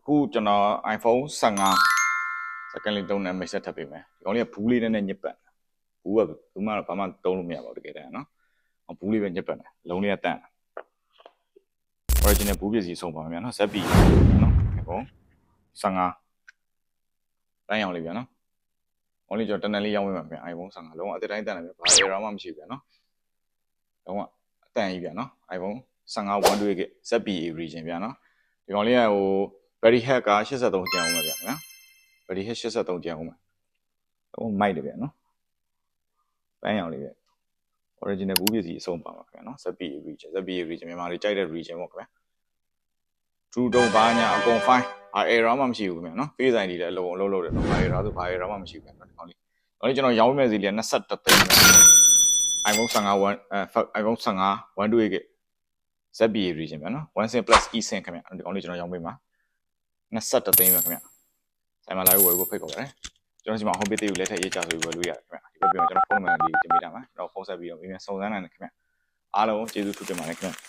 အခုကျွန်တော် iPhone 15 second လေးတုံးနေ message ထပ်ပေးမယ်ဒီကောင်လေးကဘူးလေးနဲ့ညစ်ပတ်ဘူးကဘူးမှတော့ဘာမှတုံးလို့မရပါဘူးတကယ်တမ်းနော်ဘူးလေးပဲညစ်ပတ်တယ်လုံးလေးကတန့် original ဘူးပစ္စည်းဆုံးပါမယ်နော် ZB နော် iPhone 15တိုင်းအောင်လေးဗျာနော်ဟောလေးကျွန်တော်တနက်လေးရောင်းပေးမှာဗျာ iPhone 15လုံးဝအသက်တိုင်းတန့်တယ်ဗျာဘာ error မှမရှိဘူးဗျာနော်လုံးဝအတန့်ကြီးဗျာနော် iPhone 15 128GB ZBA region ဗျာနော်ဒီကောင်လေးကဟို battery health က83ကျန်အောင်ပါဗျာနော် battery health 83ကျန်အောင်ပါလုံးမိုက်တယ်ဗျာနော်တိုင်းအောင်လေးဗျ original ဘူးပစ္စည်းအဆုံးပါမှာခင်ဗျာနော် ZBA region မြန်မာတွေကြိုက်တဲ့ region ပေါ့ခင်ဗျာ true တော့ဘာညာအကုန် fine error မှမရှိဘူးခင်ဗျာနော် face ID လည်းအလုံးလုံးလို့တယ်နော်ဘာ error ဆိုဘာ error မှမရှိဘူးခင်ဗျာဒီကောင်လေးကျွန်တော်ရောင်းမဲ့စီလေး21သိန်း iPhone 15 iPhone 15 128GB ZBA region ဗျာနော်1 sim plus eSIM ခင်ဗျာဒီကောင်လေးကျွန်တော်ရောင်းပေးမှာ21သိန်းပဲခင်ဗျာဆိုင်မှာလာဝယ်ဖို့ဖိတ်ခေါ်ပါတယ်ကျွန်တော်ဒီမှာ home page ကိုလက်ထပ်ရေးချဆိုပြီးဝယ်လို့ရတယ်ခင်ဗျာဒီဘက်ပြန်ကျွန်တော်ဖုန်းနံပါတ်လေးတင်ပေးထားမှာကျွန်တော်ဖုန်းဆက်ပြီးတော့မြန်မြန်စုံစမ်းနိုင်တယ်ခင်ဗျာအားလုံးကျေးဇူးထူးတင်ပါတယ်ခင်ဗျာ